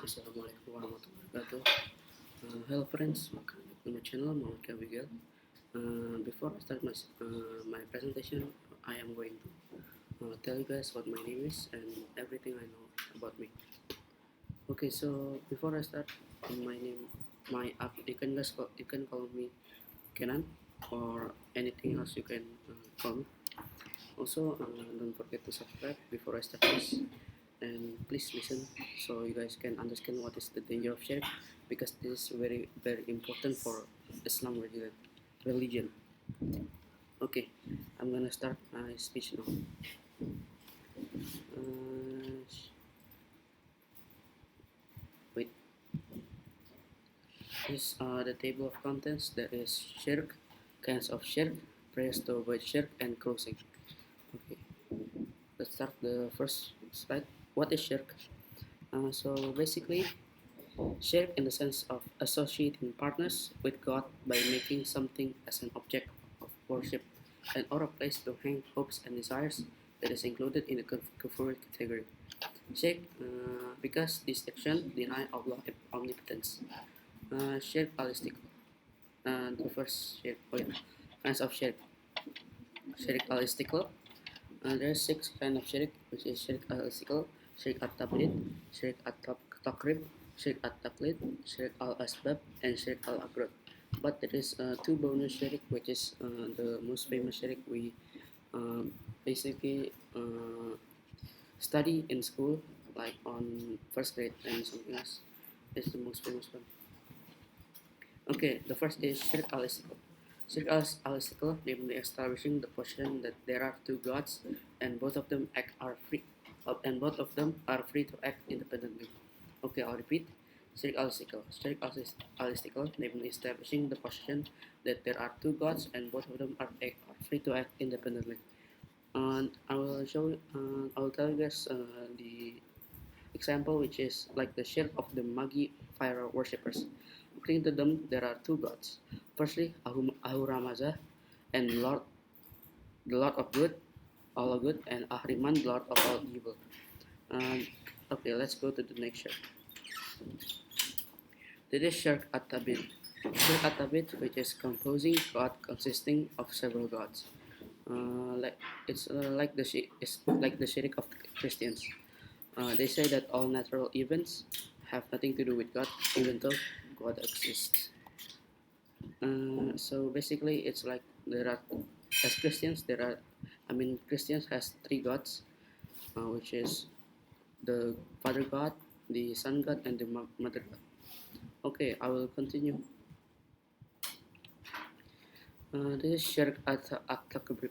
Assalamualaikum warahmatullahi wabarakatuh. Hello friends, welcome back to my channel, Muhammad Kabigel. Before I start my presentation, I am going to tell you guys what my name is and everything I know about me. Okay, so before I start, my name, you can call me Kenan or anything else you can call me. Also, don't forget to subscribe before I start this. And please listen so you guys can understand what is the danger of shirk, because this is very important for Islam religion. Okay, I'm gonna start my speech now. Wait, this the table of contents. There is shirk, kinds of shirk, prayers to avoid shirk, and closing. Okay, let's start the first slide. What is shirk? So basically, shirk in the sense of associating partners with God by making something as an object of worship and or a place to hang hopes and desires, that is included in the kufur category. Shirk, because this action deny Allah omnipotence. Shirk al-istiqlal. The first shirk point, kinds of shirk. Shirk al-istiqlal. There are 6 kinds of shirk, which is shirk al-istiqlal, shirk at-tabrid, shirk at-taqrib, shirk at-taqlid, shirk al-asbab, and shirk al-abrad. But there is 2 bonus shirk, which is the most famous shirk we basically study in school, like on first grade and something else. It's the most famous one. Okay, the first is shirk al-istiqlal. Shirk al-istiqlal, namely establishing the position that there are 2 gods and both of them are free to act independently. Okay, I'll repeat. Shirk al-istiqlal. Shirk al-istiqlal, namely establishing the position that there are 2 gods and both of them are free to act independently. And I will tell you guys the example, which is like the shirk of the Magi fire worshippers. According to them, there are 2 gods. Firstly, Ahura Mazda and the Lord of Good, all good, and Ahriman, Lord of all evil. Okay, let's go to the next shirk. This is shirk at-tabid. Shirk at-tabid, which is composing God consisting of several gods. It's like the shirk of Christians. They say that all natural events have nothing to do with God, even though God exists. So basically, it's like as Christians, Christians has 3 gods, which is the Father God, the Son God, and the Mother God. Okay, I will continue. This is shirk at-takbir,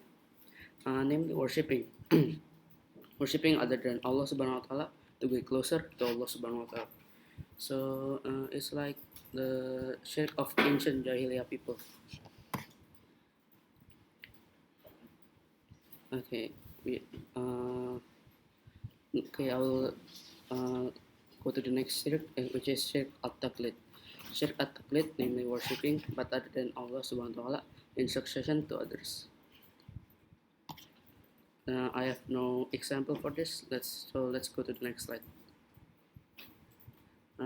namely worshipping worshipping other than Allah Subhanahu wa Taala to get closer to Allah Subhanahu wa Taala. So it's like the shirk of ancient Jahiliyyah people. Okay, I will go to the next shirk, which is shirk at-taqlid. Shirk at-taqlid, namely worshipping but other than Allah Subhanahu wa Taala in succession to others. I have no example for this. Let's go to the next slide.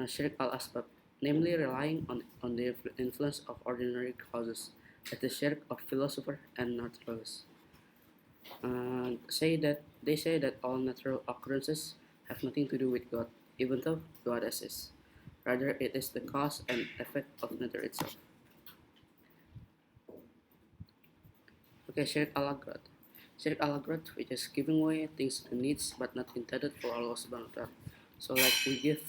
Shirk al-asbab, namely relying on the influence of ordinary causes, as the shirk of philosopher and naturalists. They say that all natural occurrences have nothing to do with God, even though God exists. Rather, it is the cause and effect of nature itself. Okay, shirk al-agrad. Shirk al-agrad, which is giving away things and needs but not intended for Allah Subhanahu wa Taala. So like we give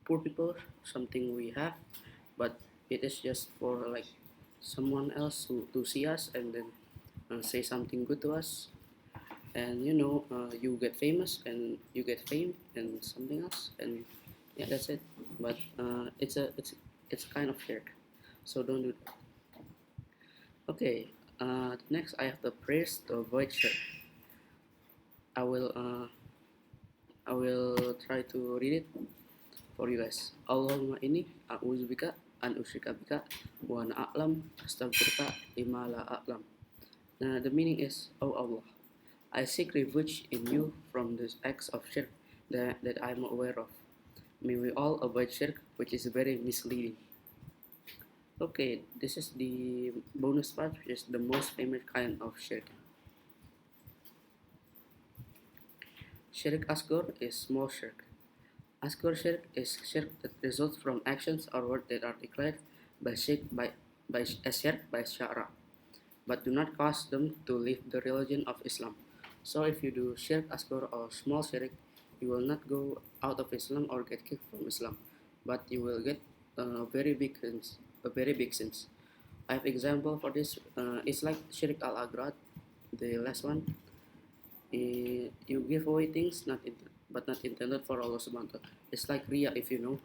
poor people something we have, but it is just for like someone else to see us and then say something good to us, and you get famous and you get fame and something else, and yeah, that's it. But it's kind of shirk, so don't do that. Okay, next I have the prayers to avoid shirk. I will try to read it for you guys. Allahumma inni a'udzubika an usyrika bika wa ana a'lam astaghfiruka lima la a'lam. The meaning is, oh Allah, I seek refuge in you from the acts of shirk that I am aware of. may we all avoid shirk, which is very misleading. Okay, this is the bonus part, which is the most famous kind of shirk. Shirk asghar is small shirk. Asghar shirk is shirk that results from actions or words that are declared by shirk by as shirk by syara, but do not cause them to leave the religion of Islam. So if you do shirk asghar or small shirk, you will not go out of Islam or get kicked from Islam, but you will get very big sins. A very big sins. I have example for this. It's like shirk al agrad, the last one. You give away things but not intended for Allah Subhanahu wa Taala. It's like riya, if you know.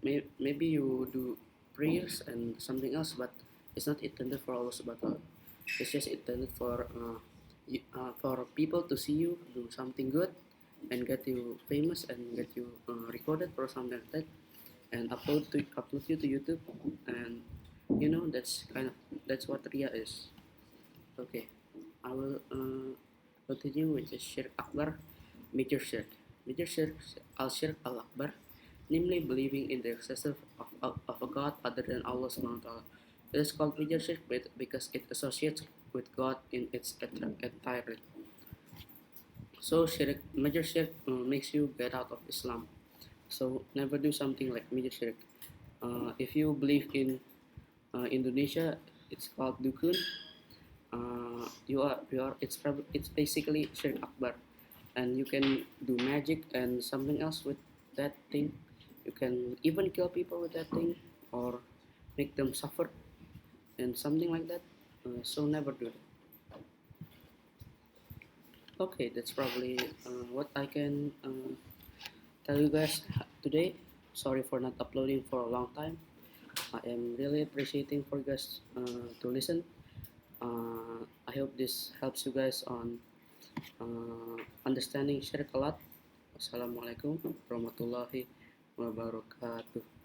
Maybe you do prayers and something else, but it's not intended for Allah Subhanahu wa Taala. It's just intended for people to see you do something good and get you famous and get you recorded or something like that, and upload you to YouTube, and that's what riya is. Okay, I will continue with the shirk akbar, major shirk. Major shirk al-shirk al-akbar, namely believing in the existence of a god other than Allah subhanahu wa ta'ala. It is called major shirk because it associates with God in its entirety. So major shirk makes you get out of Islam. So never do something like major shirk. If you believe in Indonesia, it's called dukun. It's basically shirk akbar, and you can do magic and something else with that thing. You can even kill people with that thing or make them suffer and something like that. So never do that. Okay, that's probably what I can tell you guys today. Sorry for not uploading for a long time. I am really appreciating for you guys to listen. I hope this helps you guys on understanding shirk a lot. Wassalamualaikum warahmatullahi wabarakatuh.